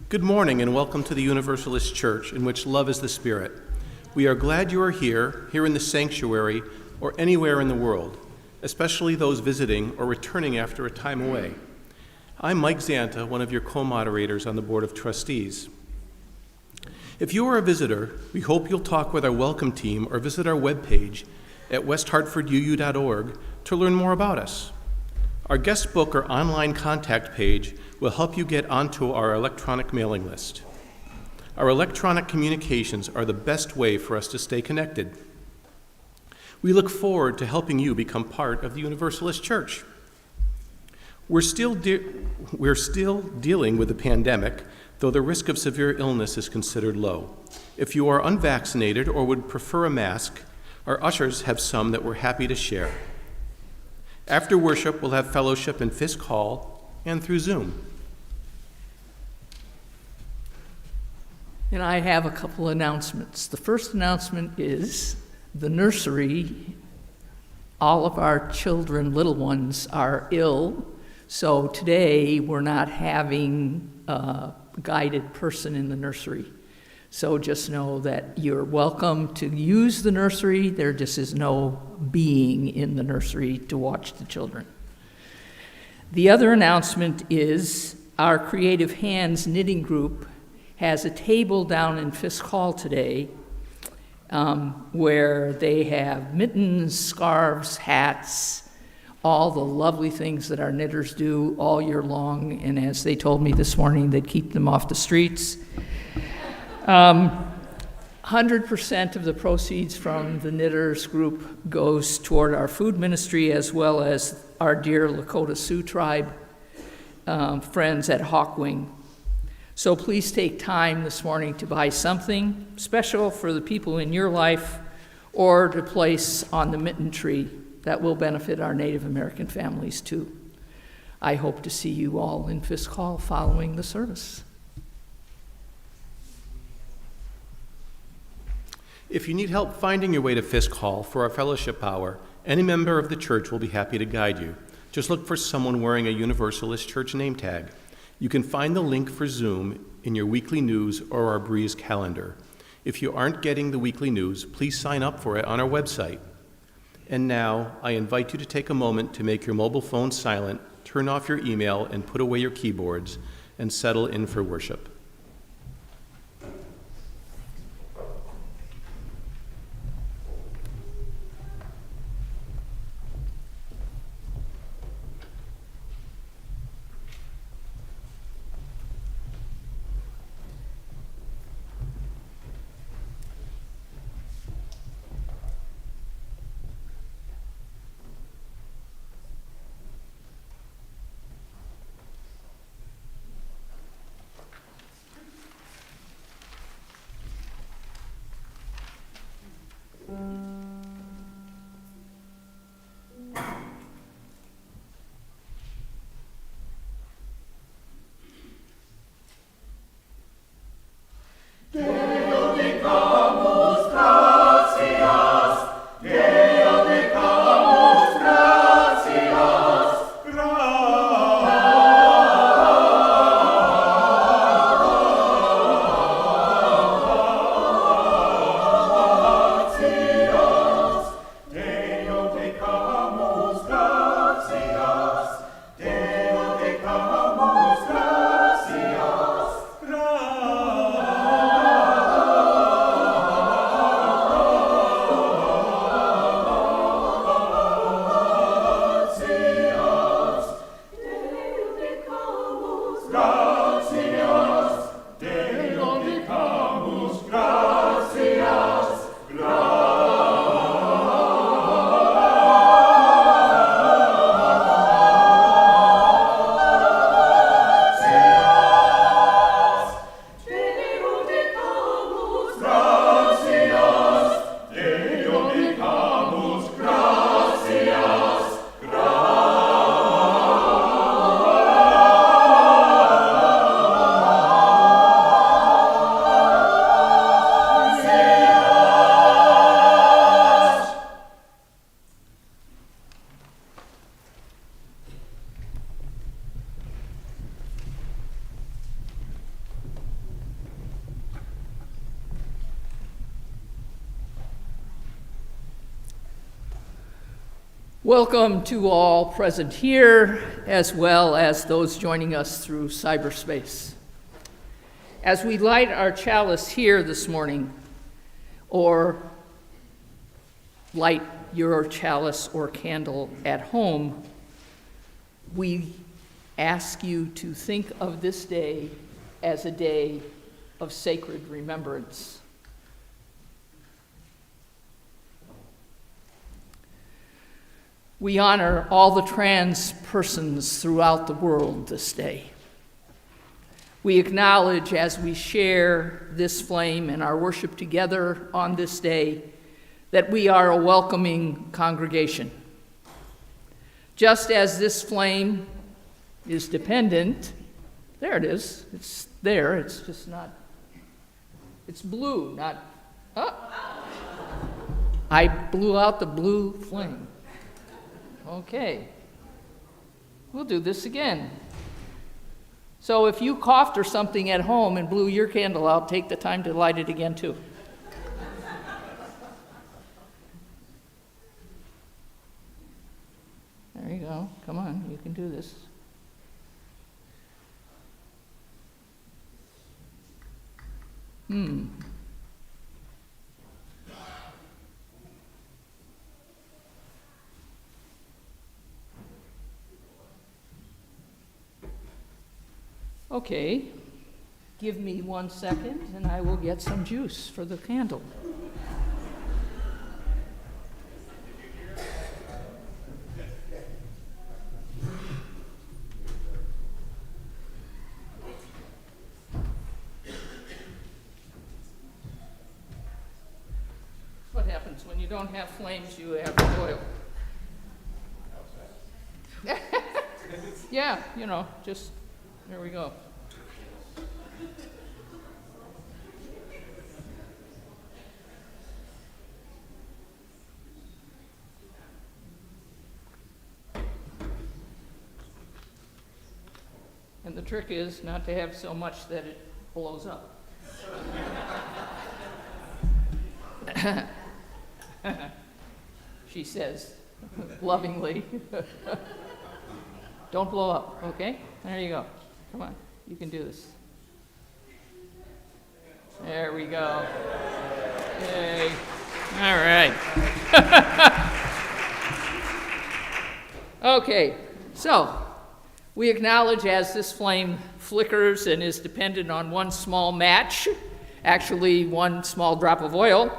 Good morning and welcome to the Universalist Church, in which love is the spirit. We are glad you are here in the sanctuary, or anywhere in the world, especially those visiting or returning after a time away. I'm Mike Zanta, one of your co-moderators on the Board of Trustees. If you are a visitor, we hope you'll talk with our welcome team or visit our webpage at westhartforduu.org to learn more about us. Our guest book or online contact page will help you get onto our electronic mailing list. Our electronic communications are the best way for us to stay connected. We look forward to helping you become part of the Universalist Church. We're still dealing with the pandemic, though the risk of severe illness is considered low. If you are unvaccinated or would prefer a mask, our ushers have some that we're happy to share. After worship, we'll have fellowship in Fisk Hall and through Zoom. And I have a couple announcements. The first announcement is the nursery. All of our children, little ones, are ill. So today we're not having a guided person in the nursery. So just know that you're welcome to use the nursery. There just is no being in the nursery to watch the children. The other announcement is our Creative Hands knitting group has a table down in Fisk Hall today where they have mittens, scarves, hats, all the lovely things that our knitters do all year long. And as they told me this morning, they'd keep them off the streets. 100% of the proceeds from the knitters group goes toward our food ministry, as well as our dear Lakota Sioux tribe friends at Hawkwing. So please take time this morning to buy something special for the people in your life or to place on the mitten tree that will benefit our Native American families too. I hope to see you all in Fisk Hall following the service. If you need help finding your way to Fisk Hall for our fellowship hour, any member of the church will be happy to guide you. Just look for someone wearing a Universalist Church name tag. You can find the link for Zoom in your weekly news or our Breeze calendar. If you aren't getting the weekly news, please sign up for it on our website. And now, I invite you to take a moment to make your mobile phone silent, turn off your email, and put away your keyboards, and settle in for worship. Welcome to all present here, as well as those joining us through cyberspace. As we light our chalice here this morning, or light your chalice or candle at home, we ask you to think of this day as a day of sacred remembrance. We honor all the trans persons throughout the world this day. We acknowledge as we share this flame and our worship together on this day that we are a welcoming congregation. Just as this flame is dependent, there it is, it's there, it's just not, it's blue, not, I blew out the blue flame. Okay, we'll do this again. So if you coughed or something at home and blew your candle out, take the time to light it again too. There you go. Come on, you can do this. Okay, give me 1 second and I will get some juice for the candle. What happens when you don't have flames, you have oil. Yeah, just, there we go. And the trick is not to have so much that it blows up. She says, lovingly. Don't blow up, okay? There you go. Come on, you can do this. There we go. Yay. All right. Okay, so we acknowledge as this flame flickers and is dependent on one small match, actually one small drop of oil,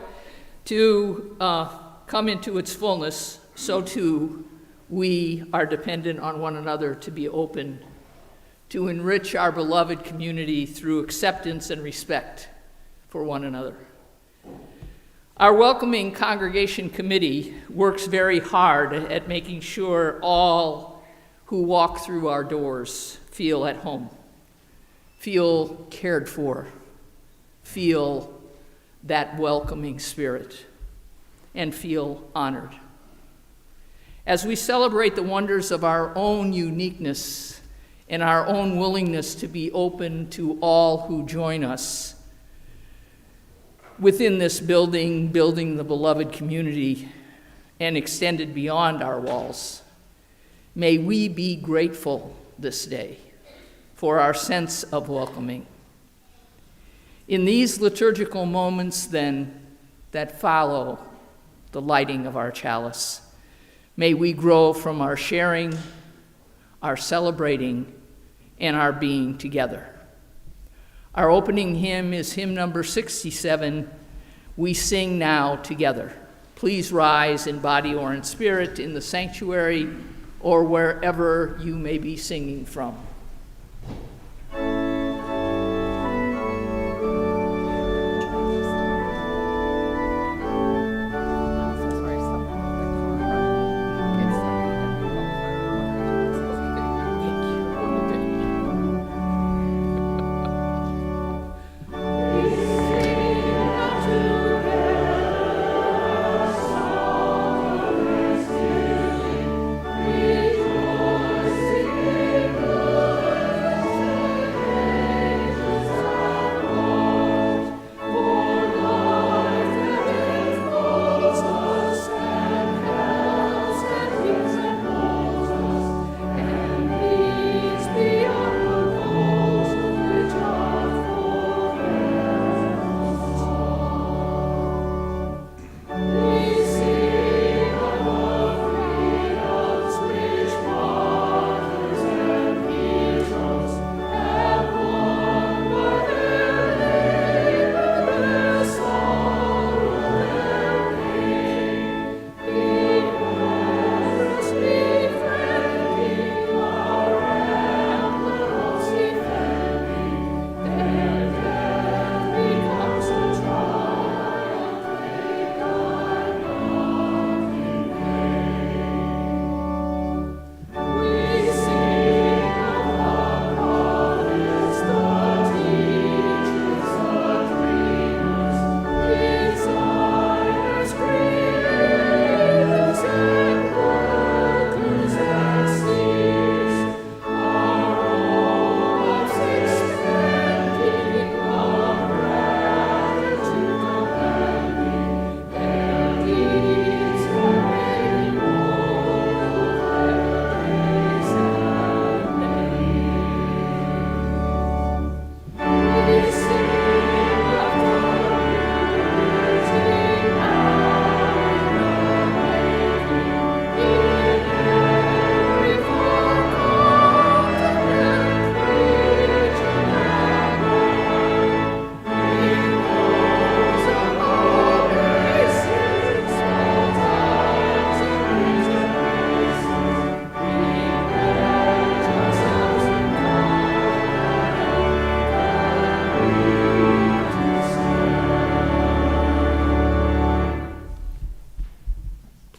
to come into its fullness, so too we are dependent on one another to be open, to enrich our beloved community through acceptance and respect for one another. Our welcoming congregation committee works very hard at making sure all who walk through our doors feel at home, feel cared for, feel that welcoming spirit, and feel honored. As we celebrate the wonders of our own uniqueness and our own willingness to be open to all who join us within this building the beloved community and extended beyond our walls, may we be grateful this day for our sense of welcoming. In these liturgical moments, then, that follow the lighting of our chalice, may we grow from our sharing, our celebrating, and our being together. Our opening hymn is hymn number 67, We Sing Now Together. Please rise in body or in spirit in the sanctuary or wherever you may be singing from. Rejoice in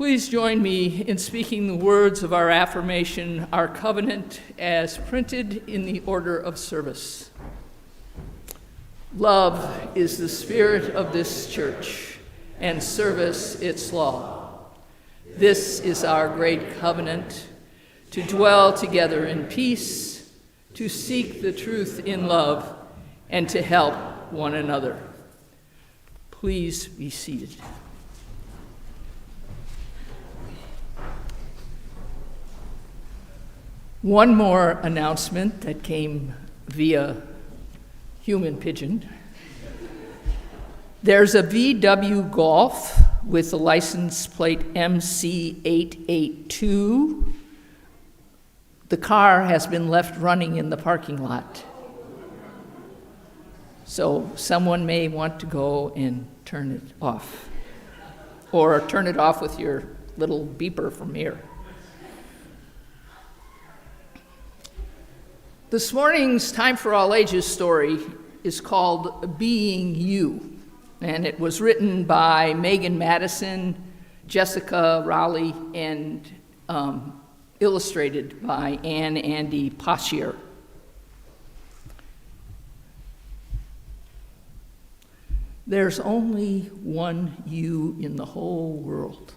Please join me in speaking the words of our affirmation, our covenant, as printed in the order of service. Love is the spirit of this church, and service its law. This is our great covenant, to dwell together in peace, to seek the truth in love, and to help one another. Please be seated. One more announcement that came via human pigeon. There's a VW Golf with the license plate MC882. The car has been left running in the parking lot. So someone may want to go and turn it off, or turn it off with your little beeper from here. This morning's Time for All Ages story is called Being You, and it was written by Megan Madison, Jessica Raleigh, and illustrated by Andy Poshier. There's only one you in the whole world.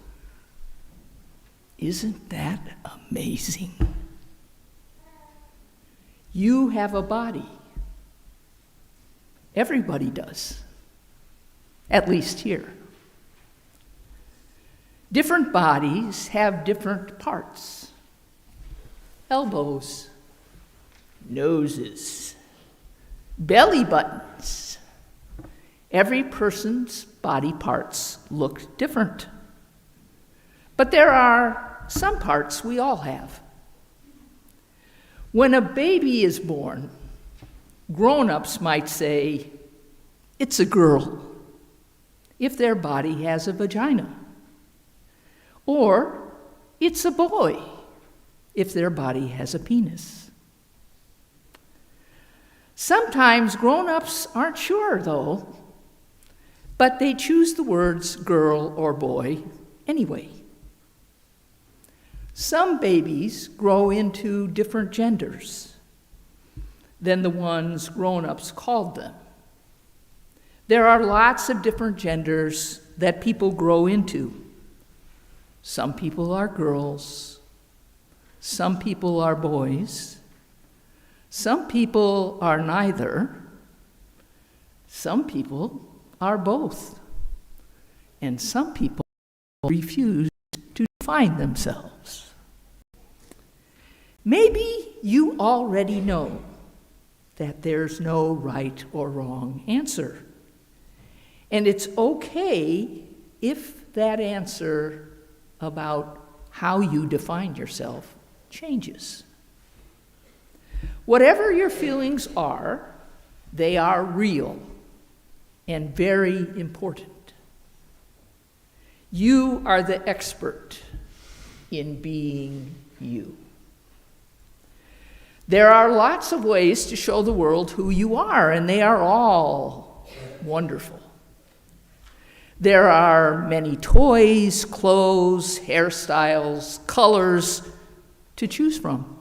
Isn't that amazing? You have a body. Everybody does, at least here. Different bodies have different parts. Elbows, noses, belly buttons. Every person's body parts look different. But there are some parts we all have. When a baby is born, grown-ups might say, it's a girl, if their body has a vagina. Or, it's a boy, if their body has a penis. Sometimes grown-ups aren't sure, though, but they choose the words girl or boy anyway. Some babies grow into different genders than the ones grown-ups called them. There are lots of different genders that people grow into. Some people are girls, some people are boys, some people are neither, some people are both, and some people refuse to define themselves. Maybe you already know that there's no right or wrong answer. And it's okay if that answer about how you define yourself changes. Whatever your feelings are, they are real and very important. You are the expert in being you. There are lots of ways to show the world who you are, and they are all wonderful. There are many toys, clothes, hairstyles, colors to choose from.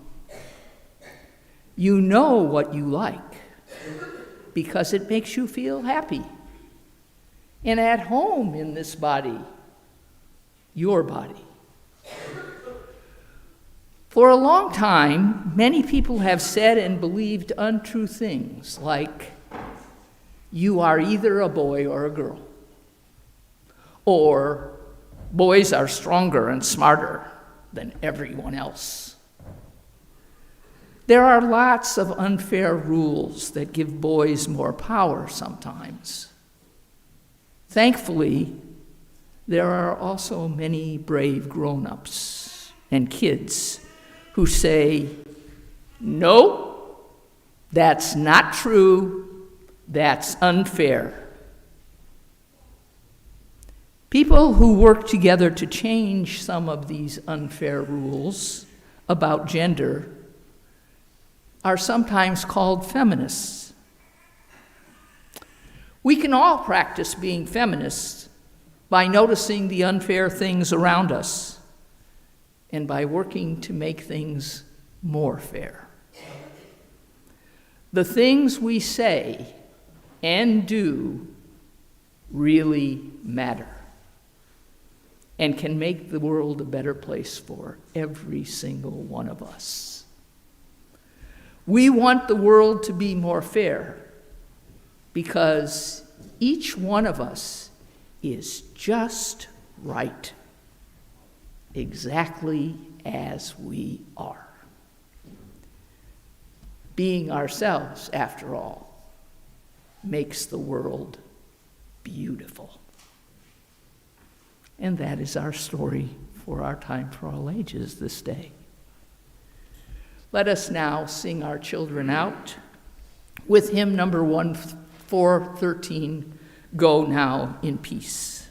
You know what you like because it makes you feel happy and at home in this body, your body. For a long time, many people have said and believed untrue things like, you are either a boy or a girl, or boys are stronger and smarter than everyone else. There are lots of unfair rules that give boys more power sometimes. Thankfully, there are also many brave grown-ups and kids who say, no, that's not true, that's unfair. People who work together to change some of these unfair rules about gender are sometimes called feminists. We can all practice being feminists, by noticing the unfair things around us, and by working to make things more fair. The things we say and do really matter and can make the world a better place for every single one of us. We want the world to be more fair because each one of us is just right, exactly as we are. Being ourselves, after all, makes the world beautiful. And that is our story for our Time for All Ages this day. Let us now sing our children out with hymn number 413, Go Now in Peace.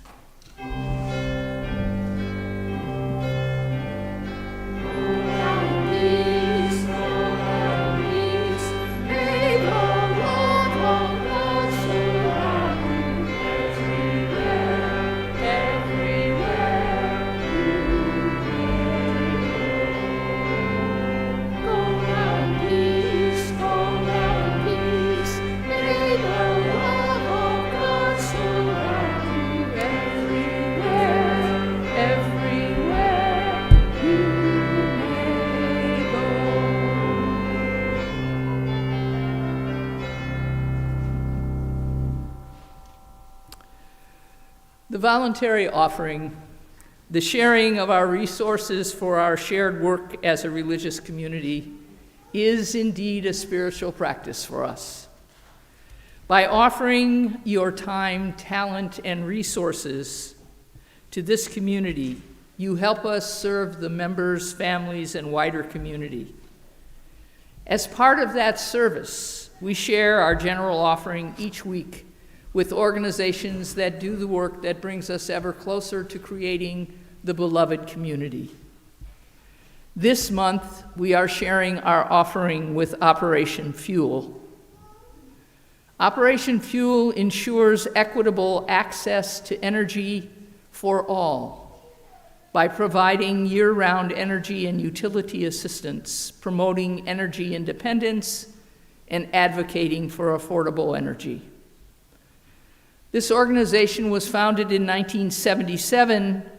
The voluntary offering, the sharing of our resources for our shared work as a religious community, is indeed a spiritual practice for us. By offering your time, talent, and resources to this community, you help us serve the members, families, and wider community. As part of that service, we share our general offering each week with organizations that do the work that brings us ever closer to creating the beloved community. This month, we are sharing our offering with Operation Fuel. Operation Fuel ensures equitable access to energy for all by providing year-round energy and utility assistance, promoting energy independence, and advocating for affordable energy. This organization was founded in 1977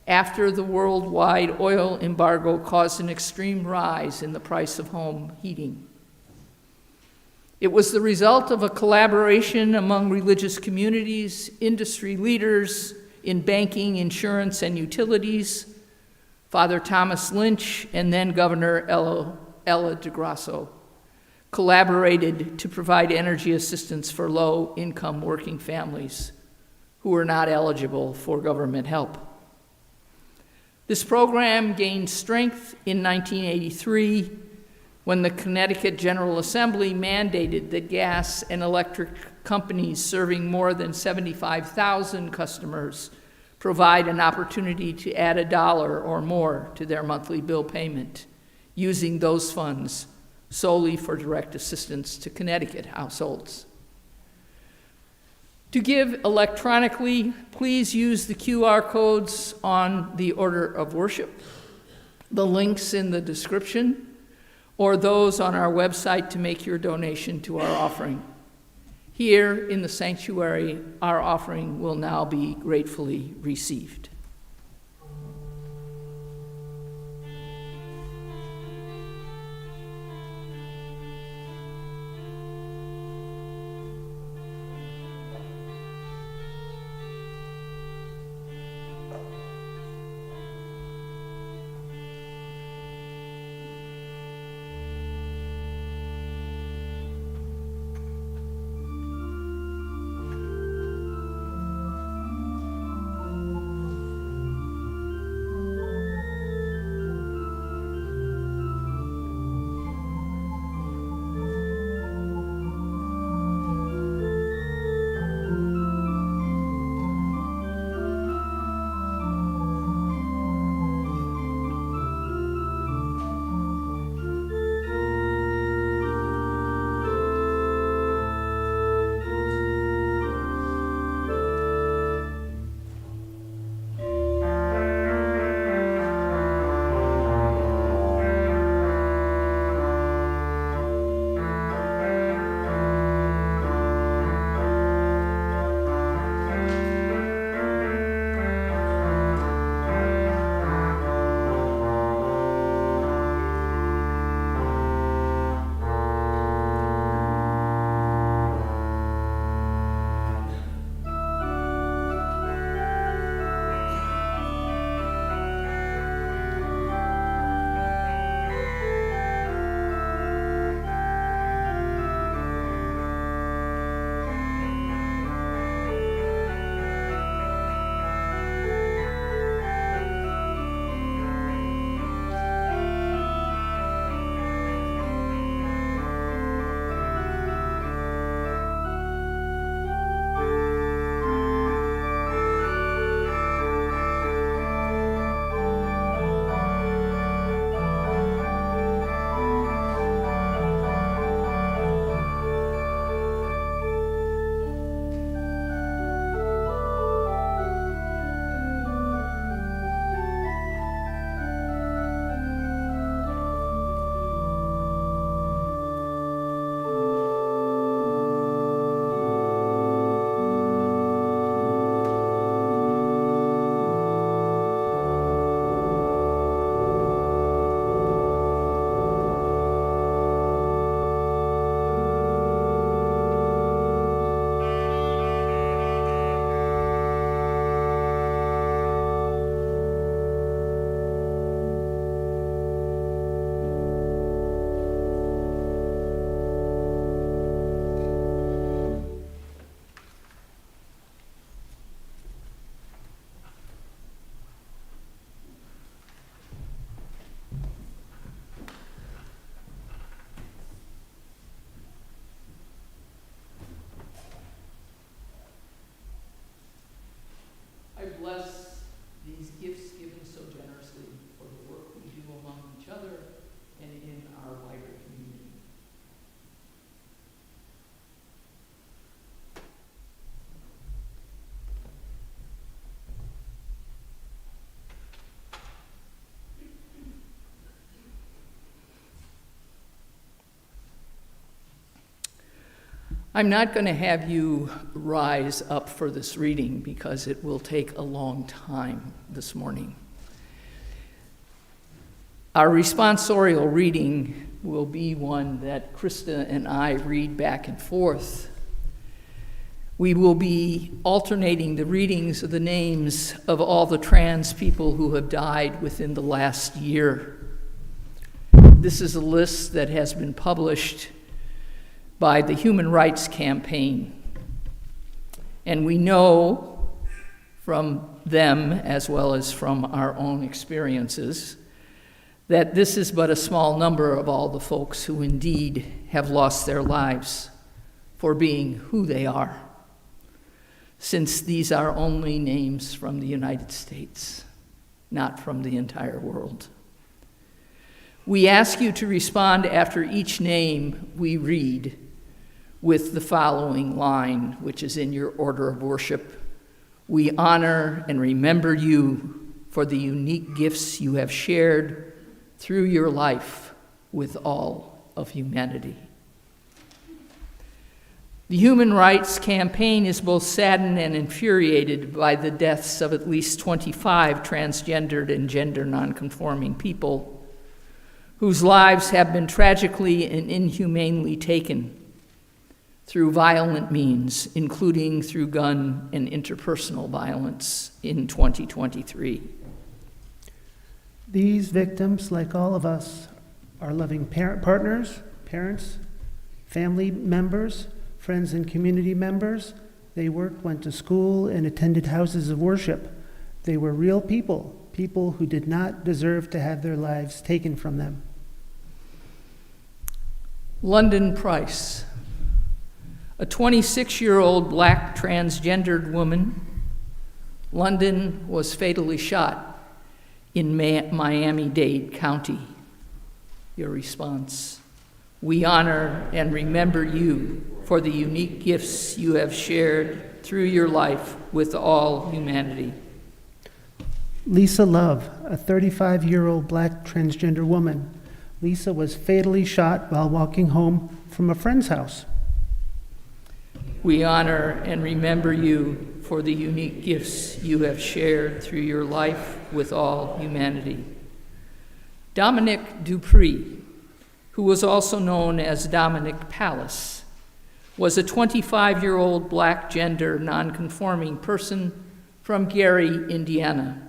after the worldwide oil embargo caused an extreme rise in the price of home heating. It was the result of a collaboration among religious communities, industry leaders in banking, insurance, and utilities, Father Thomas Lynch, and then Governor Ella DeGrasso, collaborated to provide energy assistance for low-income working families who were not eligible for government help. This program gained strength in 1983 when the Connecticut General Assembly mandated that gas and electric companies serving more than 75,000 customers provide an opportunity to add $1 or more to their monthly bill payment, using those funds solely for direct assistance to Connecticut households. To give electronically, please use the QR codes on the order of worship, the links in the description, or those on our website to make your donation to our offering. Here in the sanctuary, our offering will now be gratefully received. I'm not going to have you rise up for this reading because it will take a long time this morning. Our responsorial reading will be one that Krista and I read back and forth. We will be alternating the readings of the names of all the trans people who have died within the last year. This is a list that has been published by the Human Rights Campaign. And we know from them, as well as from our own experiences, that this is but a small number of all the folks who indeed have lost their lives for being who they are, since these are only names from the United States, not from the entire world. We ask you to respond after each name we read with the following line, which is in your order of worship. We honor and remember you for the unique gifts you have shared through your life with all of humanity. The Human Rights Campaign is both saddened and infuriated by the deaths of at least 25 transgendered and gender nonconforming people whose lives have been tragically and inhumanely taken through violent means, including through gun and interpersonal violence in 2023. These victims, like all of us, are loving partners, parents, family members, friends and community members. They worked, went to school, and attended houses of worship. They were real people, people who did not deserve to have their lives taken from them. London Price, a 26-year-old black transgendered woman. London was fatally shot in Miami-Dade County. Your response: we honor and remember you for the unique gifts you have shared through your life with all humanity. Lisa Love, a 35-year-old black transgender woman. Lisa was fatally shot while walking home from a friend's house. We honor and remember you for the unique gifts you have shared through your life with all humanity. Dominic Dupree, who was also known as Dominic Palace, was a 25-year-old black gender nonconforming person from Gary, Indiana.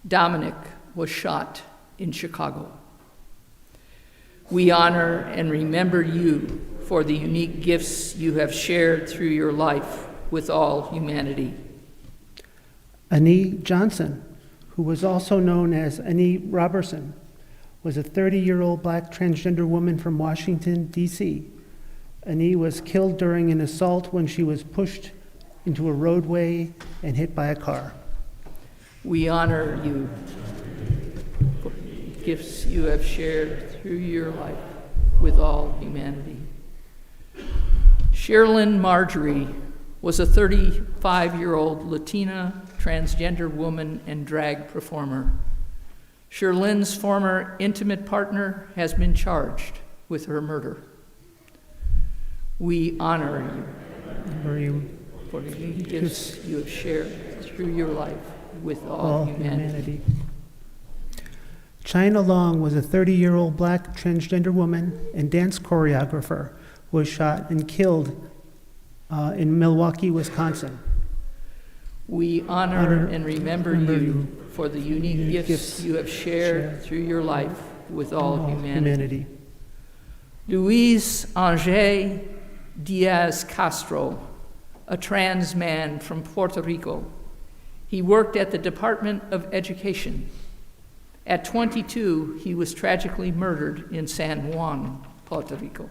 Dominic was shot in Chicago. We honor and remember you for the unique gifts you have shared through your life with all humanity. Annie Johnson, who was also known as Annie Robertson, was a 30-year-old black transgender woman from Washington, D.C. Annie was killed during an assault when she was pushed into a roadway and hit by a car. We honor you for the gifts you have shared through your life with all humanity. Sherilyn Marjorie was a 35-year-old Latina transgender woman and drag performer. Sherilyn's former intimate partner has been charged with her murder. We honor you for the gifts you have shared through your life with all humanity. China Long was a 30-year-old black transgender woman and dance choreographer who was shot and killed in Milwaukee, Wisconsin. We honor and remember you for the unique gifts you have shared through your life with all humanity. Luis Angel Diaz Castro, a trans man from Puerto Rico. He worked at the Department of Education. At 22, he was tragically murdered in San Juan, Puerto Rico.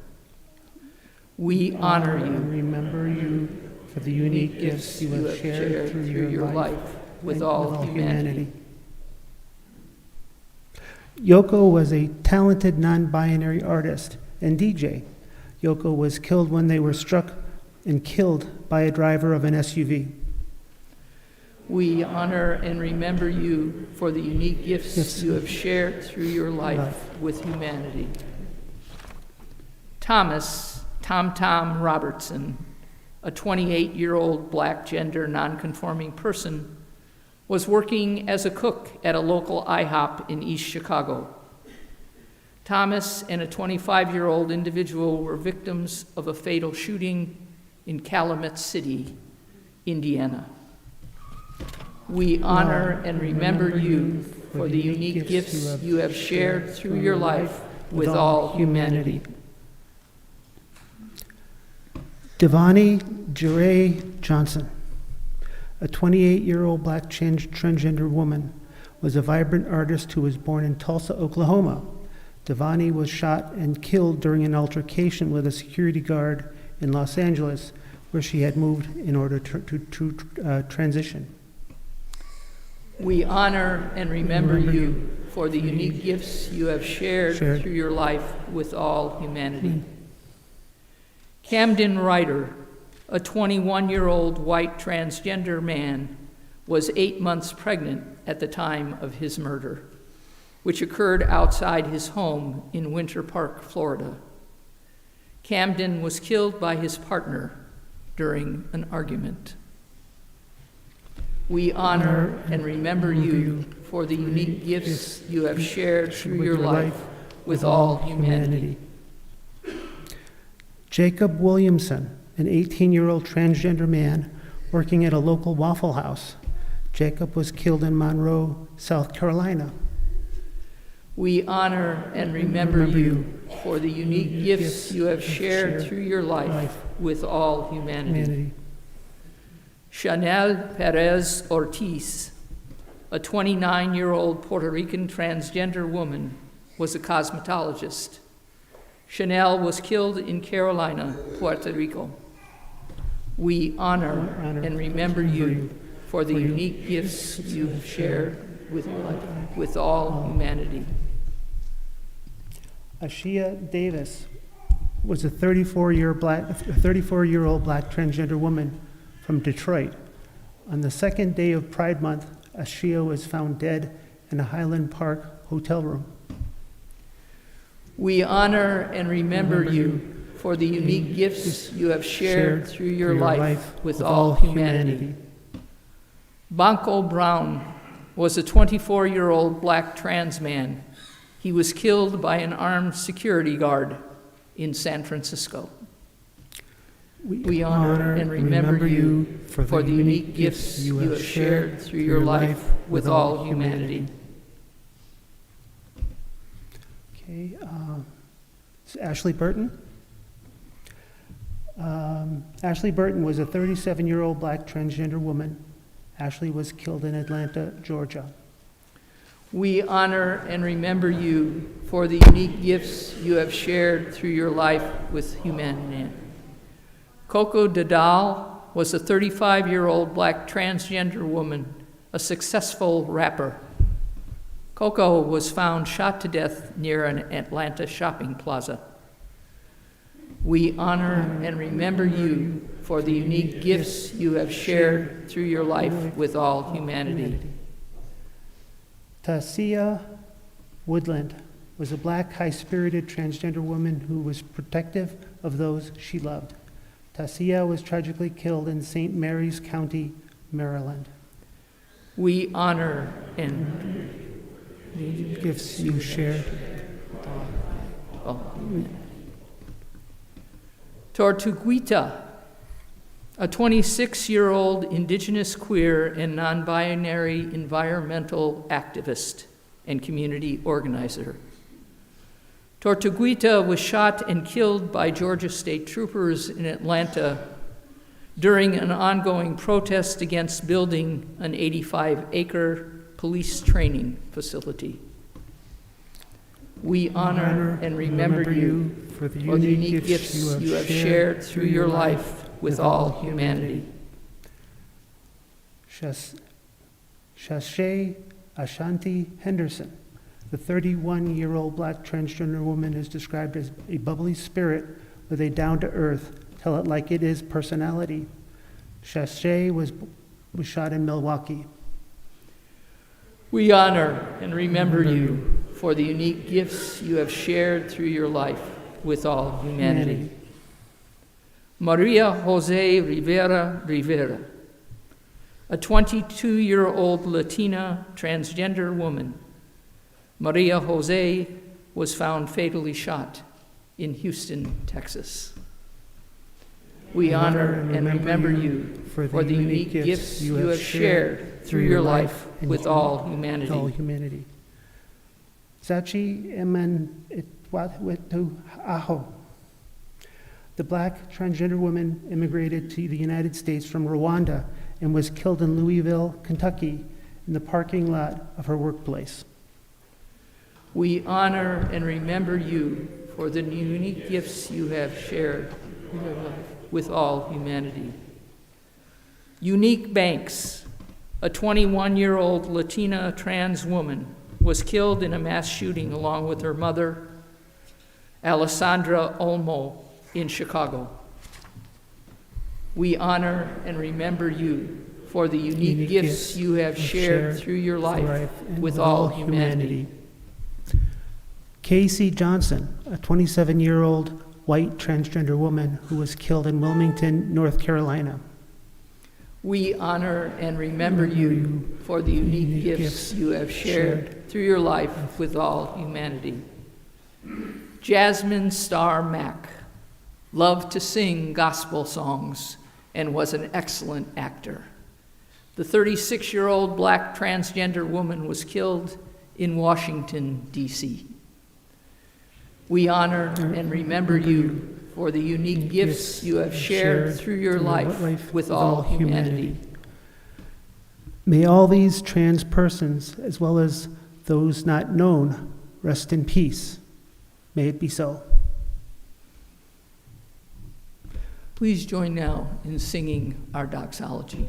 We honor you and remember you for the unique gifts you have shared through your life with all humanity. Yoko was a talented non-binary artist and DJ. Yoko was killed when they were struck and killed by a driver of an SUV. We honor and remember you for the unique gifts you have shared through your life with humanity. Thomas Tom Robertson, a 28-year-old black gender nonconforming person, was working as a cook at a local IHOP in East Chicago. Thomas and a 25-year-old individual were victims of a fatal shooting in Calumet City, Indiana. We honor and remember you for the unique gifts you have shared through your life with all humanity. Devani Jure Johnson, a 28-year-old black transgender woman, was a vibrant artist who was born in Tulsa, Oklahoma. Devani was shot and killed during an altercation with a security guard in Los Angeles, where she had moved in order to transition. We honor and remember you for the unique gifts you have shared through your life with all humanity. Camden Ryder, a 21-year-old white transgender man, was 8 months pregnant at the time of his murder, which occurred outside his home in Winter Park, Florida. Camden was killed by his partner during an argument. We honor and remember you for the unique gifts you have shared through your life with all humanity. Jacob Williamson, an 18-year-old transgender man working at a local Waffle House. Jacob was killed in Monroe, South Carolina. We honor and remember you for the unique gifts you have shared through your life with all humanity. Chanel Perez Ortiz, a 29-year-old Puerto Rican transgender woman, was a cosmetologist. Chanel was killed in Carolina, Puerto Rico. We honor and remember you for the unique gifts you have shared with all humanity. Ashia Davis was a 34-year-old black transgender woman from Detroit. On the second day of Pride Month, Ashia was found dead in a Highland Park hotel room. We honor and remember you for the unique gifts you have shared through your life with all humanity. Banco Brown was a 24-year-old black trans man. He was killed by an armed security guard in San Francisco. We honor and remember you for the unique gifts you have shared through your life with all humanity. Okay, Ashley Burton. Ashley Burton was a 37-year-old black transgender woman. Ashley was killed in Atlanta, Georgia. We honor and remember you for the unique gifts you have shared through your life with humanity. Coco Dadal was a 35-year-old black transgender woman, a successful rapper. Coco was found shot to death near an Atlanta shopping plaza. We honor and remember you for the unique gifts you have shared through your life with all humanity. Tasia Woodland was a black, high-spirited transgender woman who was protective of those she loved. Tasia was tragically killed in St. Mary's County, Maryland. We honor and Gifts you shared. Tortuguita, a 26-year-old indigenous queer and non-binary environmental activist and community organizer. Tortuguita was shot and killed by Georgia State Troopers in Atlanta during an ongoing protest against building an 85-acre police training facility. We honor and remember you for the unique gifts you have shared through your life with all humanity. Shashay Ashanti Henderson, the 31-year-old black transgender woman, is described as a bubbly spirit with a down-to-earth, tell-it-like-it-is personality. Shashay was shot in Milwaukee. We honor and remember you for the unique gifts you have shared through your life with all humanity. Maria Jose Rivera, a 22-year-old Latina transgender woman. Maria Jose was found fatally shot in Houston, Texas. We honor and remember you for the unique gifts you have shared through your life with all humanity. Zachi Eman Itwatwetu Aho. The black transgender woman immigrated to the United States from Rwanda and was killed in Louisville, Kentucky, in the parking lot of her workplace. We honor and remember you for the unique gifts you have shared with all humanity. Unique Banks, a 21-year-old Latina trans woman, was killed in a mass shooting along with her mother, Alessandra Olmo, in Chicago. We honor and remember you for the unique gifts you have shared through your life with all humanity. Casey Johnson, a 27-year-old white transgender woman who was killed in Wilmington, North Carolina. We honor and remember you for the unique gifts you have shared through your life with all humanity. Jasmine Starr Mack loved to sing gospel songs and was an excellent actor. The 36-year-old black transgender woman was killed in Washington, D.C. We honor and remember you for the unique gifts you have shared through your life with all humanity. May all these trans persons, as well as those not known, rest in peace. May it be so. Please join now in singing our doxology.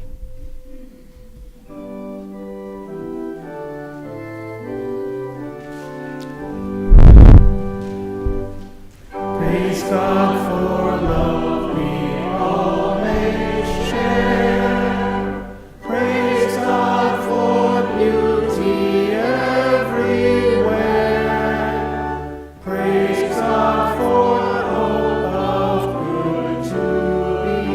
Praise God for love we all may share. Praise God for beauty everywhere. Praise God for hope of good to be.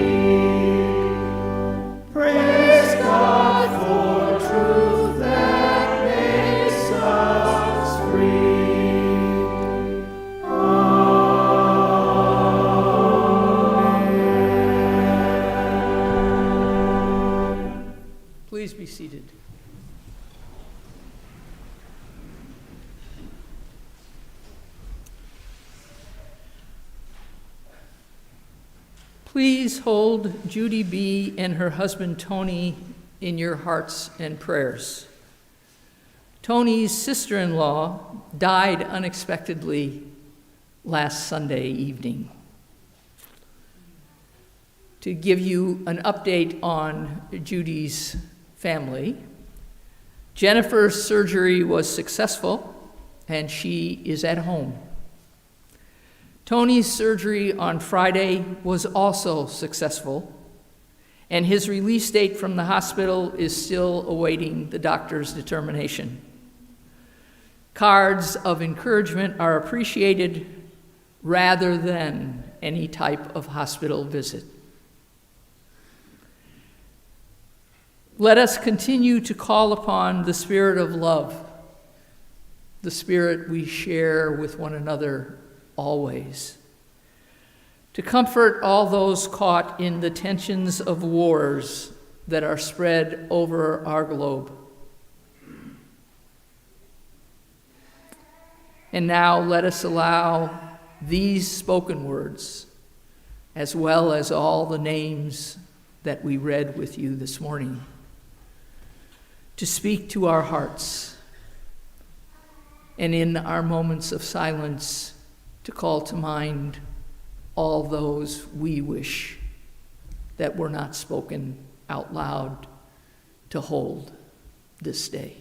Praise God for truth that makes us free. Please be seated. Please hold Judy B. and her husband Tony in your hearts and prayers. Tony's sister-in-law died unexpectedly last Sunday evening. To give you an update on Judy's family, Jennifer's surgery was successful and she is at home. Tony's surgery on Friday was also successful, and his release date from the hospital is still awaiting the doctor's determination. Cards of encouragement are appreciated rather than any type of hospital visit. Let us continue to call upon the spirit of love, the spirit we share with one another always, to comfort all those caught in the tensions of wars that are spread over our globe. And now let us allow these spoken words, as well as all the names that we read with you this morning, to speak to our hearts, and in our moments of silence, to call to mind all those we wish that were not spoken out loud to hold this day.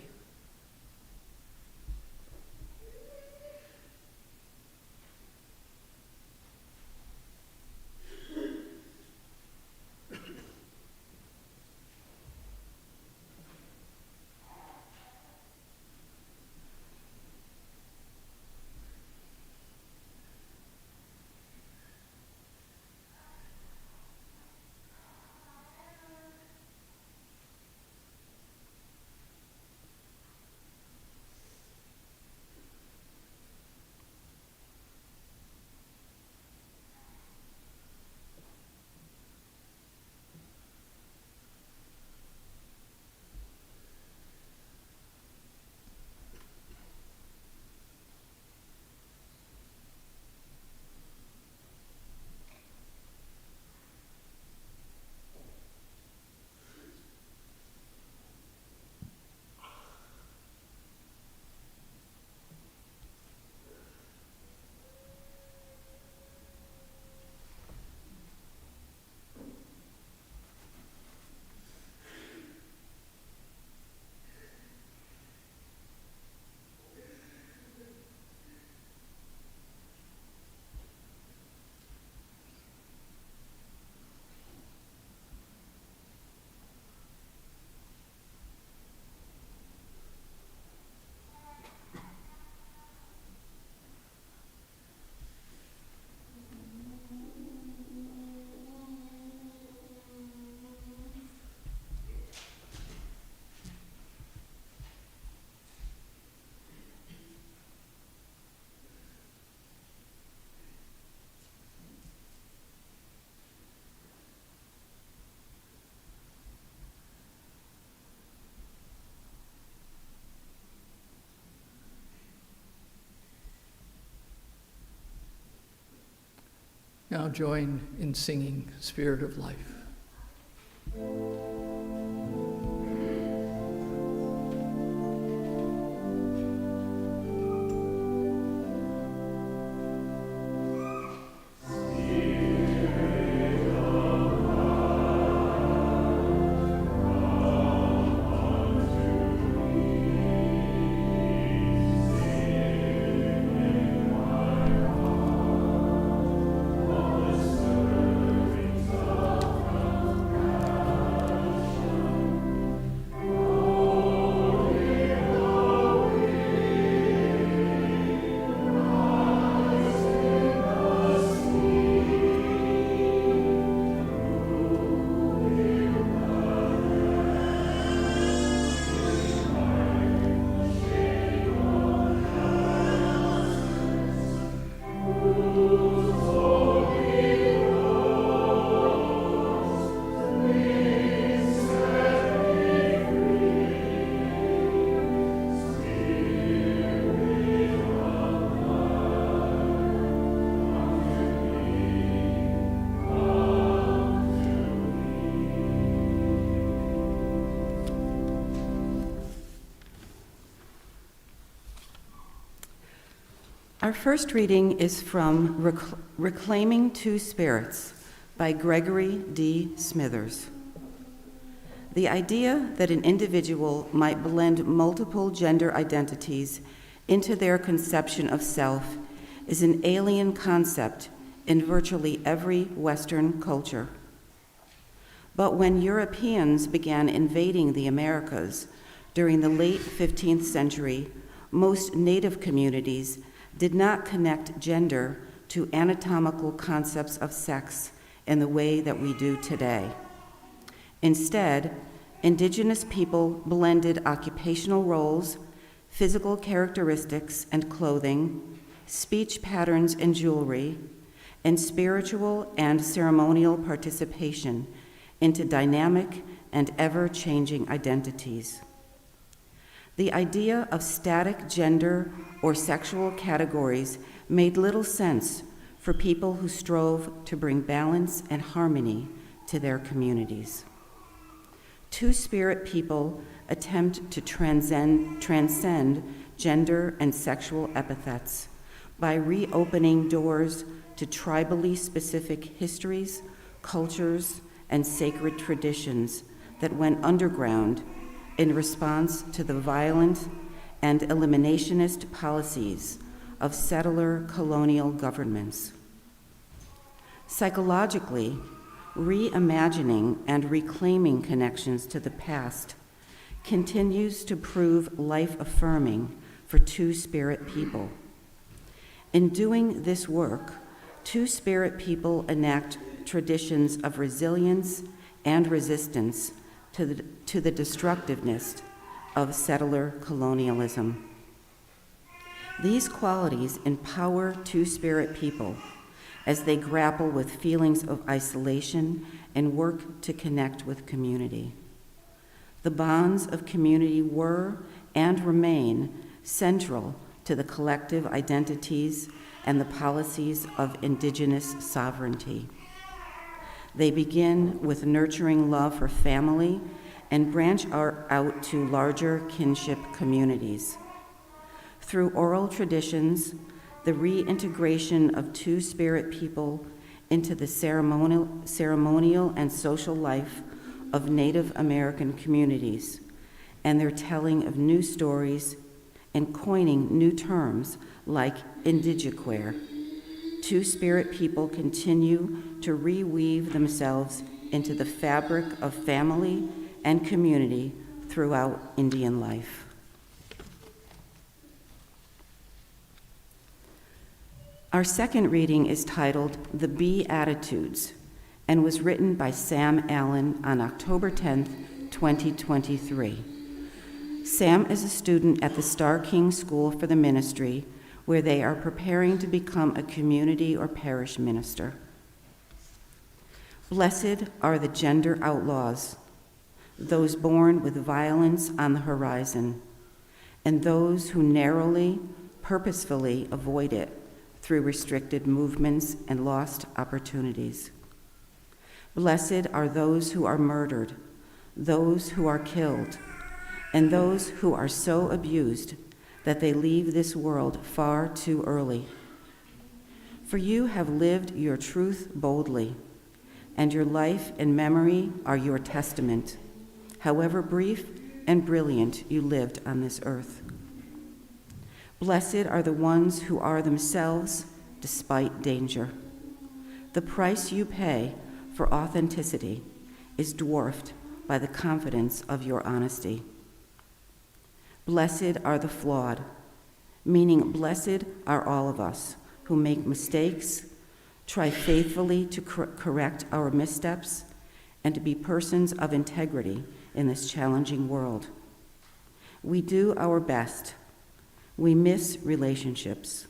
Now join in singing Spirit of Life. Our first reading is from Reclaiming Two Spirits by Gregory D. Smithers. The idea that an individual might blend multiple gender identities into their conception of self is an alien concept in virtually every Western culture. But when Europeans began invading the Americas during the late 15th century, most Native communities did not connect gender to anatomical concepts of sex in the way that we do today. Instead, indigenous people blended occupational roles, physical characteristics and clothing, speech patterns and jewelry, and spiritual and ceremonial participation into dynamic and ever-changing identities. The idea of static gender or sexual categories made little sense for people who strove to bring balance and harmony to their communities. Two-spirit people attempt to transcend gender and sexual epithets by reopening doors to tribally specific histories, cultures, and sacred traditions that went underground in response to the violent and eliminationist policies of settler colonial governments. Psychologically, reimagining and reclaiming connections to the past continues to prove life-affirming for two-spirit people. In doing this work, two-spirit people enact traditions of resilience and resistance to the destructiveness of settler colonialism. These qualities empower two-spirit people as they grapple with feelings of isolation and work to connect with community. The bonds of community were and remain central to the collective identities and the policies of indigenous sovereignty. They begin with nurturing love for family and branch out to larger kinship communities. Through oral traditions, the reintegration of two-spirit people into the ceremonial and social life of Native American communities, and their telling of new stories and coining new terms like indigiquere, two-spirit people continue to reweave themselves into the fabric of family and community throughout Indian life. Our second reading is titled The Beatitudes and was written by Sam Allen on October 10th, 2023. Sam is a student at the Star King School for the Ministry, where they are preparing to become a community or parish minister. Blessed are the gender outlaws, those born with violence on the horizon, and those who narrowly, purposefully avoid it through restricted movements and lost opportunities. Blessed are those who are murdered, those who are killed, and those who are so abused that they leave this world far too early. For you have lived your truth boldly, and your life and memory are your testament, however brief and brilliant you lived on this earth. Blessed are the ones who are themselves despite danger. The price you pay for authenticity is dwarfed by the confidence of your honesty. Blessed are the flawed, meaning blessed are all of us who make mistakes, try faithfully to correct our missteps, and to be persons of integrity in this challenging world. We do our best, we miss relationships,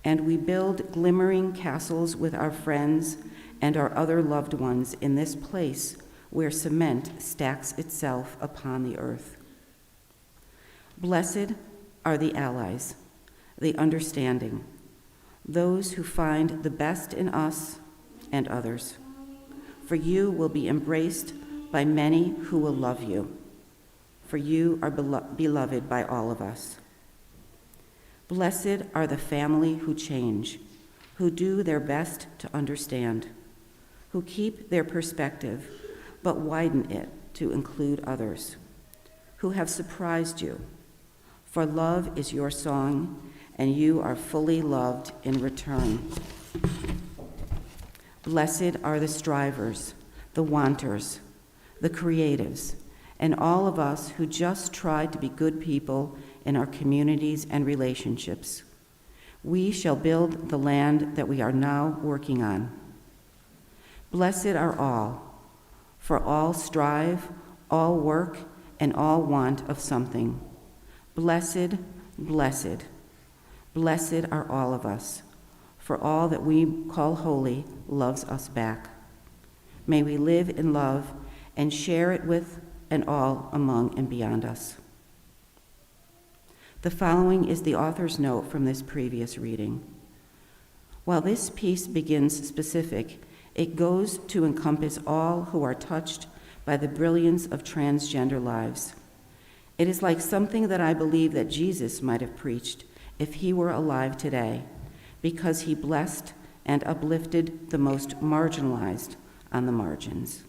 and we build glimmering castles with our friends and our other loved ones in this place where cement stacks itself upon the earth. Blessed are the allies, the understanding, those who find the best in us and others. For you will be embraced by many who will love you, for you are beloved by all of us. Blessed are the family who change, who do their best to understand, who keep their perspective but widen it to include others, who have surprised you, for love is your song, and you are fully loved in return. Blessed are the strivers, the wanters, the creatives, and all of us who just try to be good people in our communities and relationships. We shall build the land that we are now working on. Blessed are all, for all strive, all work, and all want of something. Blessed, blessed, blessed are all of us, for all that we call holy loves us back. May we live in love and share it with and all among and beyond us. The following is the author's note from this previous reading. While this piece begins specific, it goes to encompass all who are touched by the brilliance of transgender lives. It is like something that I believe that Jesus might have preached if he were alive today, because he blessed and uplifted the most marginalized on the margins.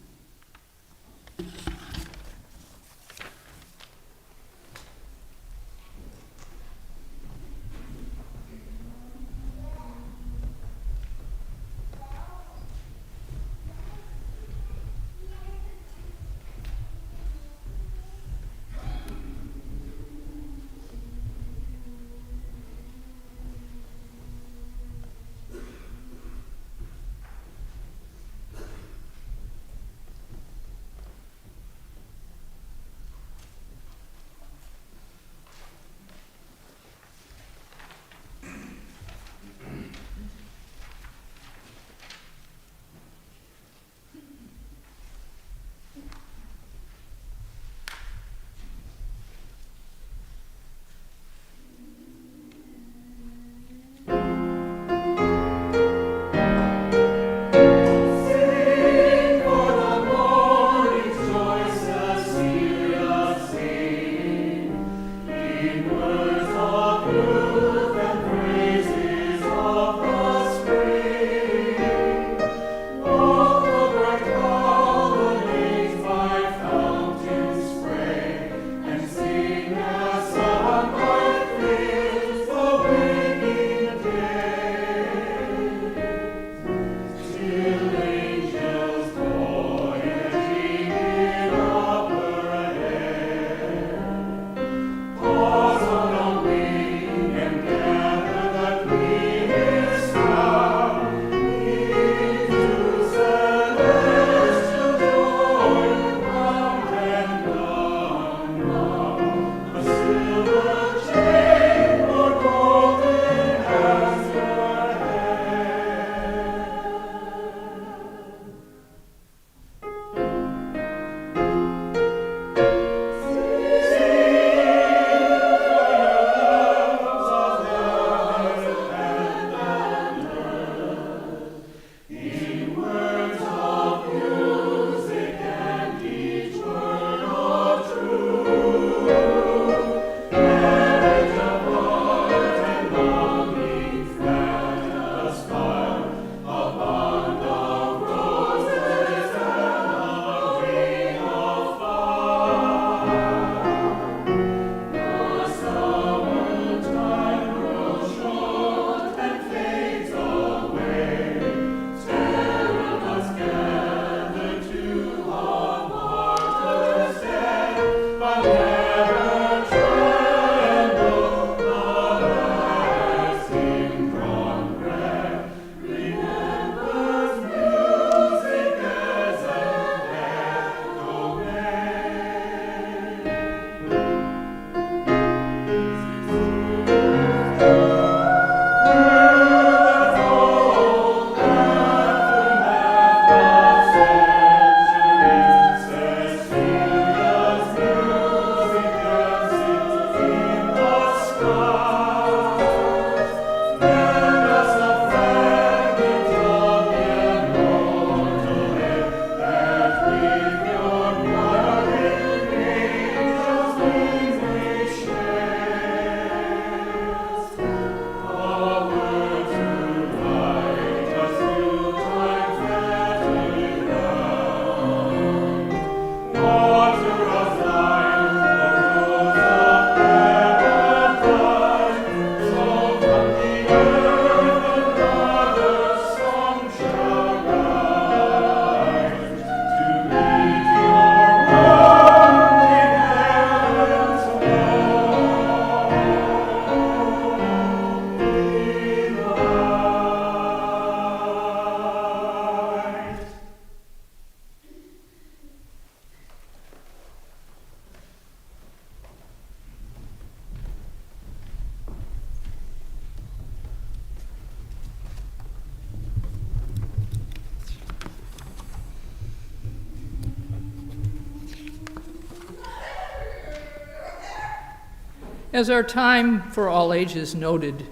As our time for all ages noted,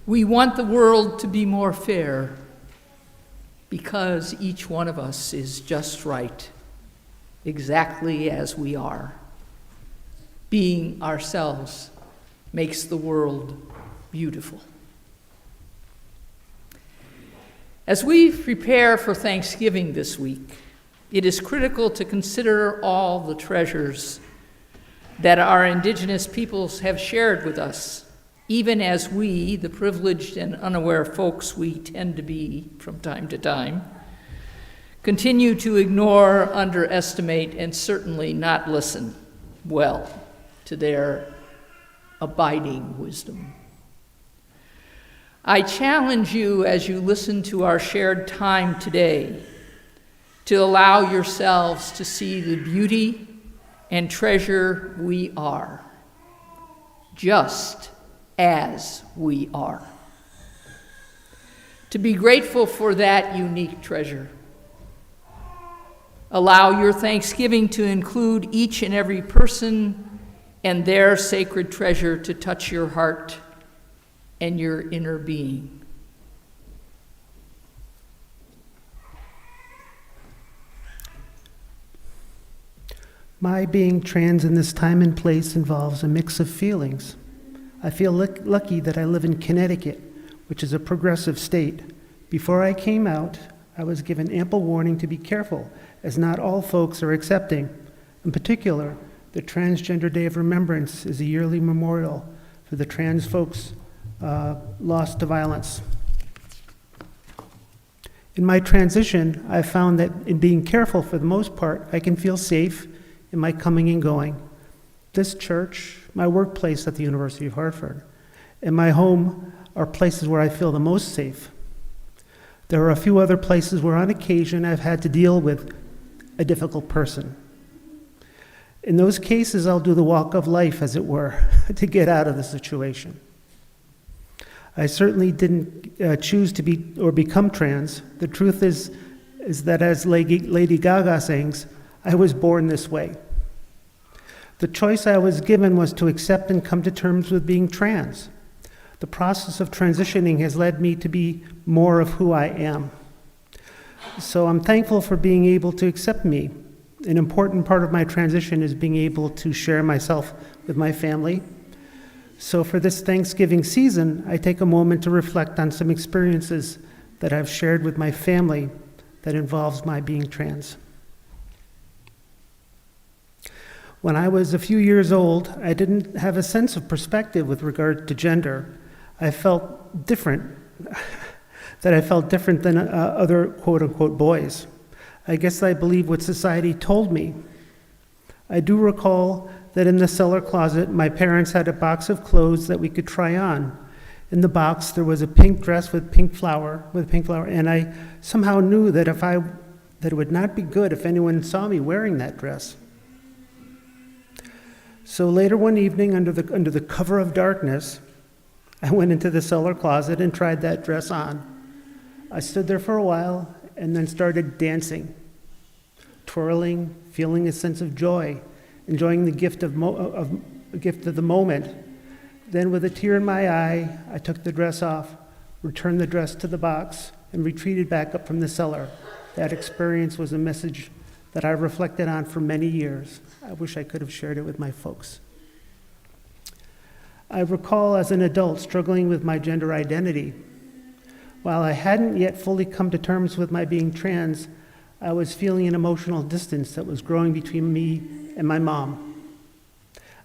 we want the world to be more fair because each one of us is just right, exactly as we are. Being ourselves makes the world beautiful. As we prepare for Thanksgiving this week, it is critical to consider all the treasures that our indigenous peoples have shared with us, even as we, the privileged and unaware folks we tend to be from time to time, continue to ignore, underestimate, and certainly not listen well to their abiding wisdom. I challenge you as you listen to our shared time today to allow yourselves to see the beauty and treasure we are, just as we are. To be grateful for that unique treasure. Allow your Thanksgiving to include each and every person and their sacred treasure to touch your heart and your inner being. My being trans in this time and place involves a mix of feelings. I feel lucky that I live in Connecticut, which is a progressive state. Before I came out, I was given ample warning to be careful, as not all folks are accepting. In particular, the Transgender Day of Remembrance is a yearly memorial for the trans folks lost to violence. In my transition, I found that in being careful for the most part, I can feel safe in my coming and going. This church, my workplace at the University of Hartford, and my home are places where I feel the most safe. There are a few other places where on occasion I've had to deal with a difficult person. In those cases, I'll do the walk of life, as it were, to get out of the situation. I certainly didn't choose to be or become trans. The truth is that, as Lady Gaga sings, I was born this way. The choice I was given was to accept and come to terms with being trans. The process of transitioning has led me to be more of who I am. So I'm thankful for being able to accept me. An important part of my transition is being able to share myself with my family. So for this Thanksgiving season, I take a moment to reflect on some experiences that I've shared with my family that involves my being trans. When I was a few years old, I didn't have a sense of perspective with regard to gender. I felt different, that I felt different than other quote-unquote boys. I guess I believe what society told me. I do recall that in the cellar closet, my parents had a box of clothes that we could try on. In the box, there was a pink dress with pink flower, and I somehow knew that that it would not be good if anyone saw me wearing that dress. So later one evening, under the cover of darkness, I went into the cellar closet and tried that dress on. I stood there for a while and then started dancing, twirling, feeling a sense of joy, enjoying the gift of the moment. Then, with a tear in my eye, I took the dress off, returned the dress to the box, and retreated back up from the cellar. That experience was a message that I reflected on for many years. I wish I could have shared it with my folks. I recall as an adult struggling with my gender identity. While I hadn't yet fully come to terms with my being trans, I was feeling an emotional distance that was growing between me and my mom.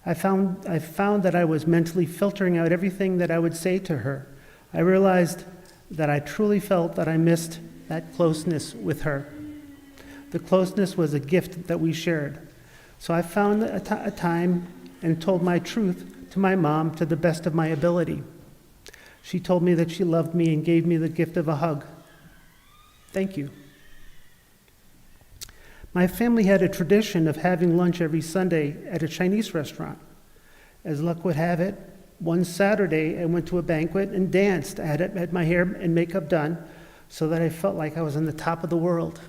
I found that I was mentally filtering out everything that I would say to her. I realized that I truly felt that I missed that closeness with her. The closeness was a gift that we shared. So I found a time and told my truth to my mom to the best of my ability. She told me that she loved me and gave me the gift of a hug. Thank you. My family had a tradition of having lunch every Sunday at a Chinese restaurant. As luck would have it, one Saturday I went to a banquet and danced. I had my hair and makeup done so that I felt like I was on the top of the world.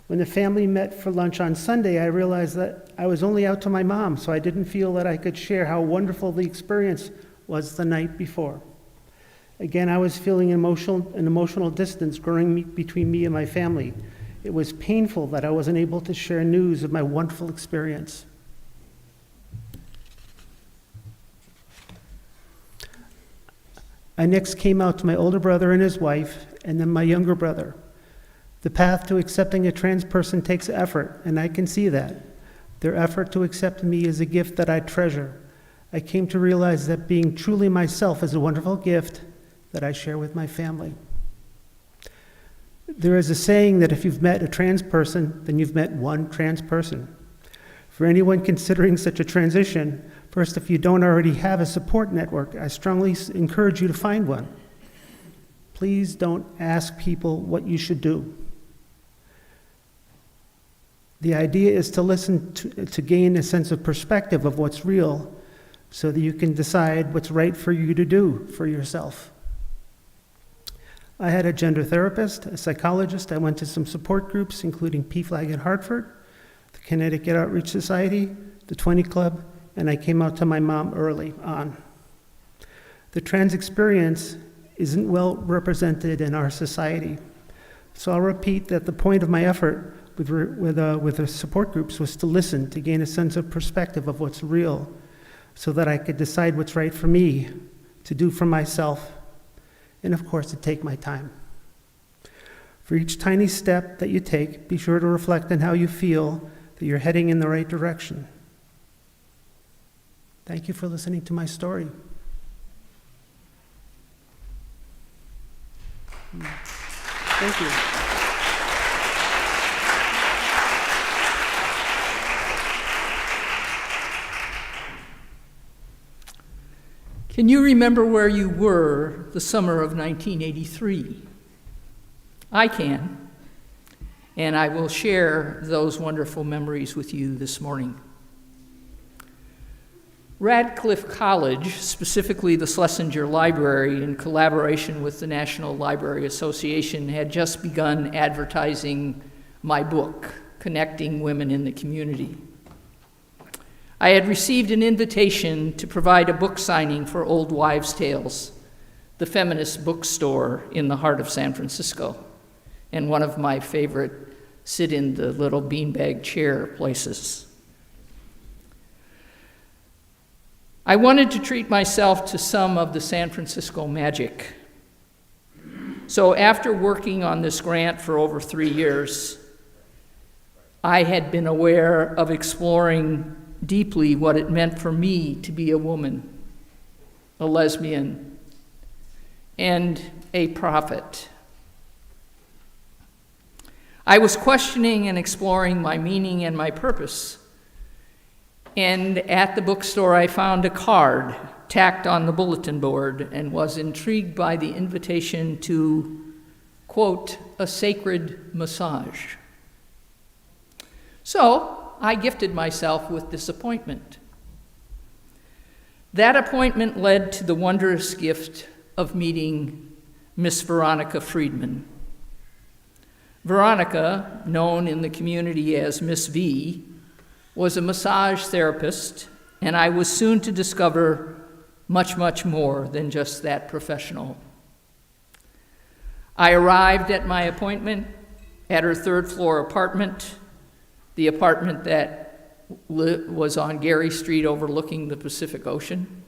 When the family met for lunch on Sunday, I realized that I was only out to my mom, so I didn't feel that I could share how wonderful the experience was the night before. Again, I was feeling an emotional distance growing between me and my family. It was painful that I wasn't able to share news of my wonderful experience. I next came out to my older brother and his wife, and then my younger brother. The path to accepting a trans person takes effort, and I can see that. Their effort to accept me is a gift that I treasure. I came to realize that being truly myself is a wonderful gift that I share with my family. There is a saying that if you've met a trans person, then you've met one trans person. For anyone considering such a transition, first, if you don't already have a support network, I strongly encourage you to find one. Please don't ask people what you should do. The idea is to listen to gain a sense of perspective of what's real so that you can decide what's right for you to do for yourself. I had a gender therapist, a psychologist. I went to some support groups, including PFLAG in Hartford, the Connecticut Outreach Society, the 20 Club, and I came out to my mom early on. The trans experience isn't well represented in our society. So I'll repeat that the point of my effort with the support groups was to listen, to gain a sense of perspective of what's real, so that I could decide what's right for me, to do for myself, and of course to take my time. For each tiny step that you take, be sure to reflect on how you feel that you're heading in the right direction. Thank you for listening to my story. Thank you. Can you remember where you were the summer of 1983? I can, and I will share those wonderful memories with you this morning. Radcliffe College, specifically the Schlesinger Library, in collaboration with the National Library Association, had just begun advertising my book, Connecting Women in the Community. I had received an invitation to provide a book signing for Old Wives' Tales, the feminist bookstore in the heart of San Francisco, and one of my favorite sit-in-the-little beanbag chair places. I wanted to treat myself to some of the San Francisco magic. So after working on this grant for over 3 years, I had been aware of exploring deeply what it meant for me to be a woman, a lesbian, and a prophet. I was questioning and exploring my meaning and my purpose. And at the bookstore, I found a card tacked on the bulletin board and was intrigued by the invitation to, quote, a sacred massage. So I gifted myself with this appointment. That appointment led to the wondrous gift of meeting Miss Veronica Friedman. Veronica, known in the community as Miss V, was a massage therapist, and I was soon to discover much, much more than just that professional. I arrived at my appointment at her third-floor apartment, the apartment that was on Gary Street overlooking the Pacific Ocean.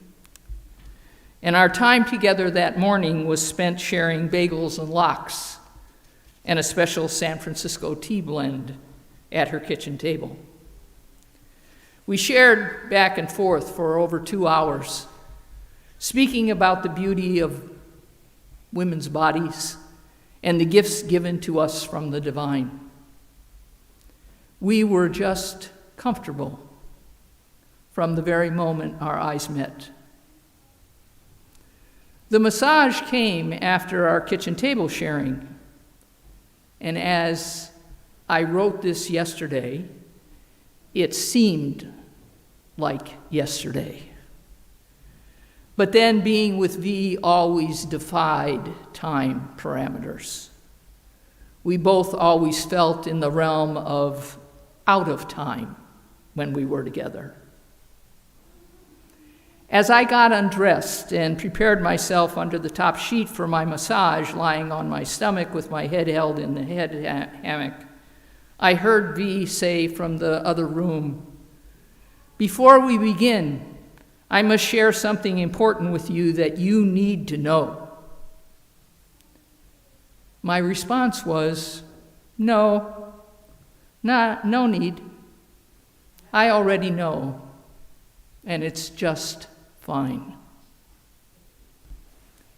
And our time together that morning was spent sharing bagels and lox and a special San Francisco tea blend at her kitchen table. We shared back and forth for over 2 hours, speaking about the beauty of women's bodies and the gifts given to us from the divine. We were just comfortable from the very moment our eyes met. The massage came after our kitchen table sharing, and as I wrote this yesterday, it seemed like yesterday. But then being with V always defied time parameters. We both always felt in the realm of out of time when we were together. As I got undressed and prepared myself under the top sheet for my massage, lying on my stomach with my head held in the head hammock, I heard V say from the other room, "Before we begin, I must share something important with you that you need to know." My response was, no need. I already know, and it's just fine.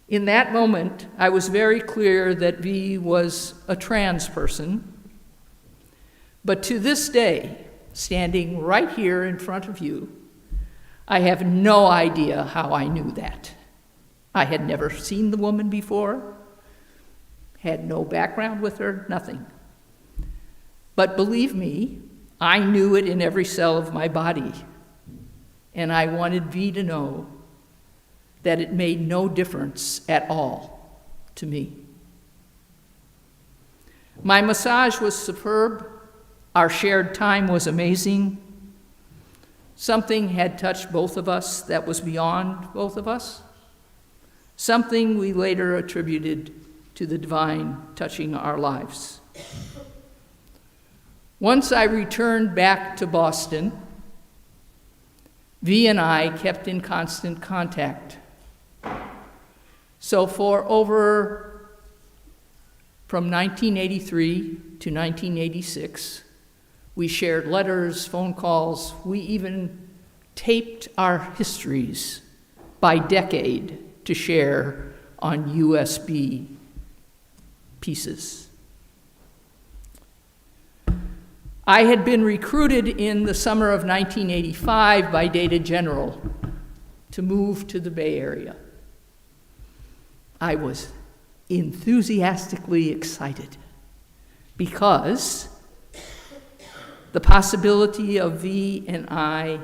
In that moment, I was very clear that V was a trans person, but to this day, standing right here in front of you, I have no idea how I knew that. I had never seen the woman before, had no background with her, nothing. But believe me, I knew it in every cell of my body, and I wanted V to know that it made no difference at all to me. My massage was superb. Our shared time was amazing. Something had touched both of us that was beyond both of us. Something we later attributed to the divine touching our lives. Once I returned back to Boston, V and I kept in constant contact. So from 1983 to 1986, we shared letters, phone calls. We even taped our histories by decade to share on USB pieces. I had been recruited in the summer of 1985 by Data General to move to the Bay Area. I was enthusiastically excited because the possibility of V and I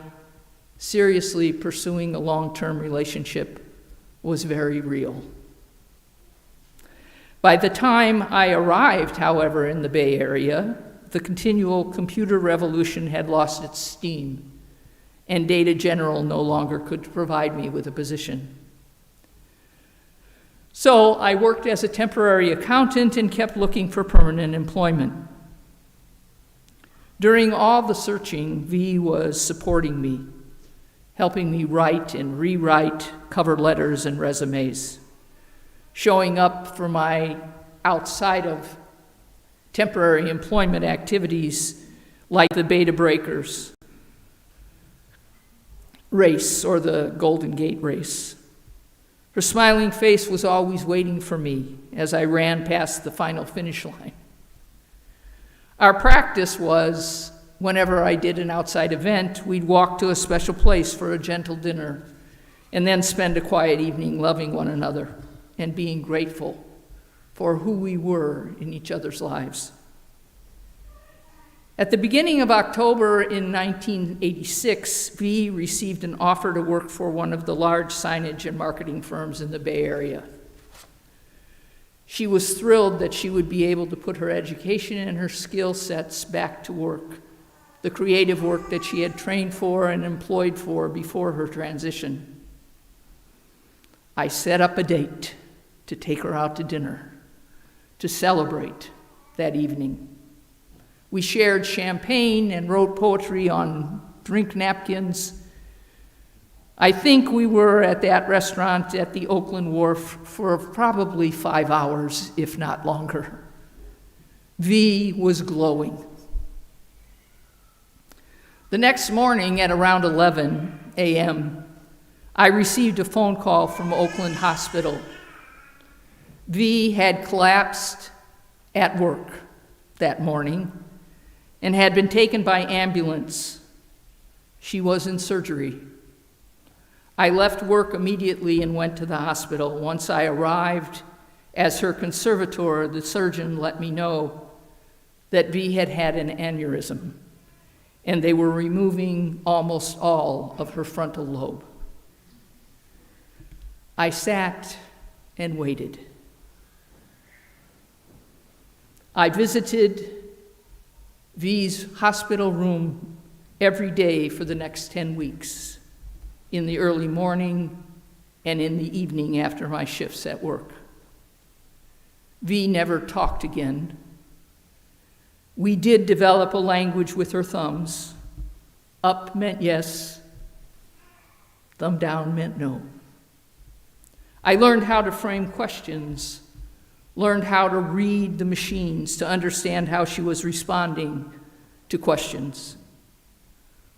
seriously pursuing a long-term relationship was very real. By the time I arrived, however, in the Bay Area, the continual computer revolution had lost its steam, and Data General no longer could provide me with a position. So I worked as a temporary accountant and kept looking for permanent employment. During all the searching, V was supporting me, helping me write and rewrite cover letters and resumes, showing up for my outside of temporary employment activities like the Beta Breakers race or the Golden Gate race. Her smiling face was always waiting for me as I ran past the final finish line. Our practice was, whenever I did an outside event, we'd walk to a special place for a gentle dinner and then spend a quiet evening loving one another and being grateful for who we were in each other's lives. At the beginning of October in 1986, V received an offer to work for one of the large signage and marketing firms in the Bay Area. She was thrilled that she would be able to put her education and her skill sets back to work, the creative work that she had trained for and employed for before her transition. I set up a date to take her out to dinner, to celebrate that evening. We shared champagne and wrote poetry on drink napkins. I think we were at that restaurant at the Oakland Wharf for probably 5 hours, if not longer. V was glowing. The next morning at around 11 a.m., I received a phone call from Oakland Hospital. V had collapsed at work that morning and had been taken by ambulance. She was in surgery. I left work immediately and went to the hospital. Once I arrived, as her conservator, the surgeon let me know that V had had an aneurysm, and they were removing almost all of her frontal lobe. I sat and waited. I visited V's hospital room every day for the next 10 weeks, in the early morning and in the evening after my shifts at work. V never talked again. We did develop a language with her thumbs. Up meant yes, thumb down meant no. I learned how to frame questions, learned how to read the machines to understand how she was responding to questions.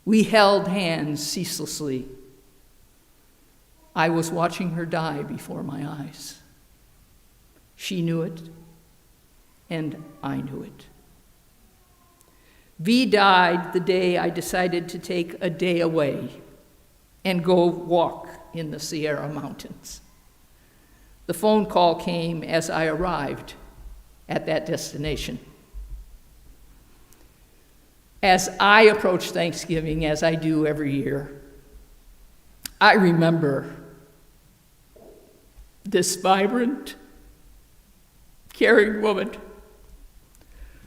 We held hands ceaselessly. I was watching her die before my eyes. She knew it, and I knew it. V died the day I decided to take a day away and go walk in the Sierra Mountains. The phone call came as I arrived at that destination. As I approach Thanksgiving, as I do every year, I remember this vibrant, caring woman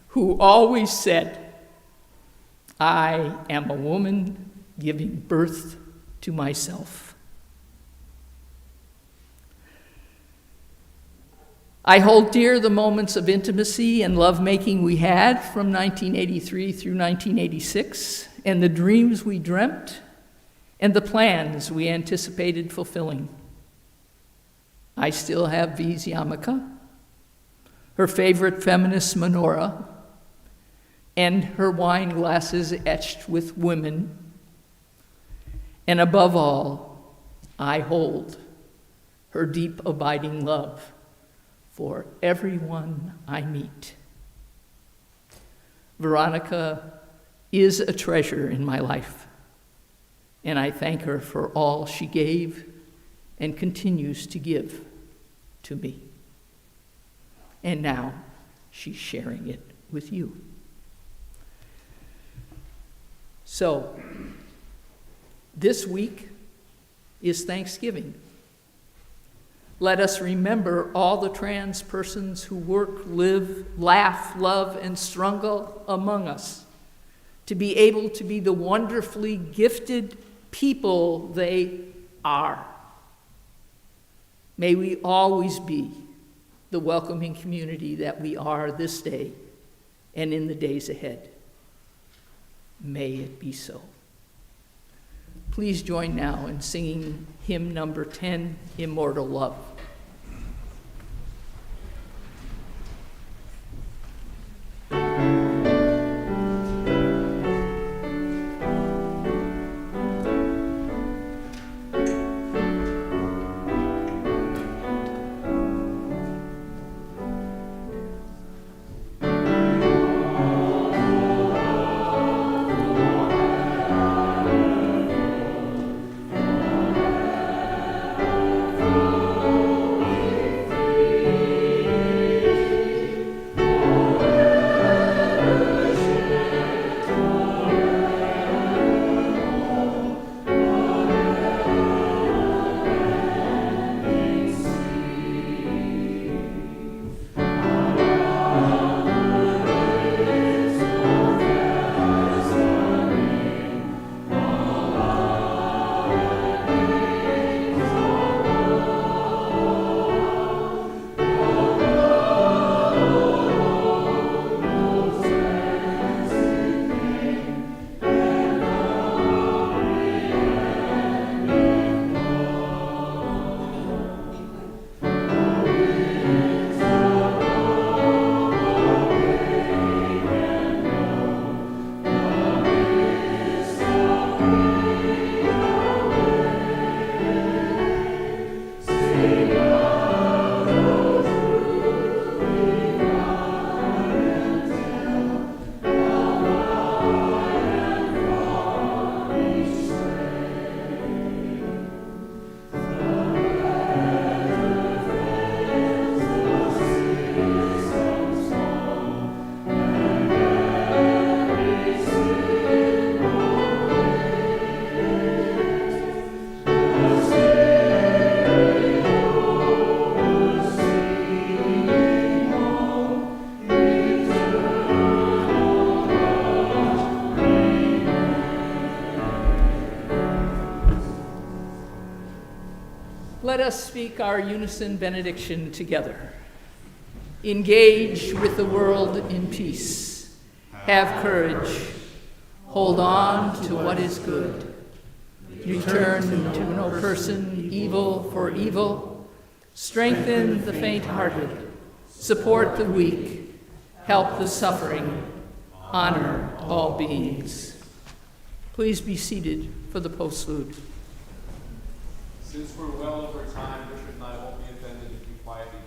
who always said, "I am a woman giving birth to myself." I hold dear the moments of intimacy and lovemaking we had from 1983 through 1986, and the dreams we dreamt, and the plans we anticipated fulfilling. I still have V's yarmulke, her favorite feminist menorah, and her wine glasses etched with women. And above all, I hold her deep, abiding love for everyone I meet. Veronica is a treasure in my life, and I thank her for all she gave and continues to give to me. And now she's sharing it with you. So, this week is Thanksgiving. Let us remember all the trans persons who work, live, laugh, love, and struggle among us to be able to be the wonderfully gifted people they are. May we always be the welcoming community that we are this day and in the days ahead. May it be so. Please join now in singing hymn number 10, Immortal Love. Let us speak our unison benediction together. Engage with the world in peace. Have courage. Hold on to what is good. Return to no person evil for evil. Strengthen the faint-hearted. Support the weak. Help the suffering. Honor all beings. Please be seated for the postlude. Since we're well over time, Bishop and I won't be offended if you quietly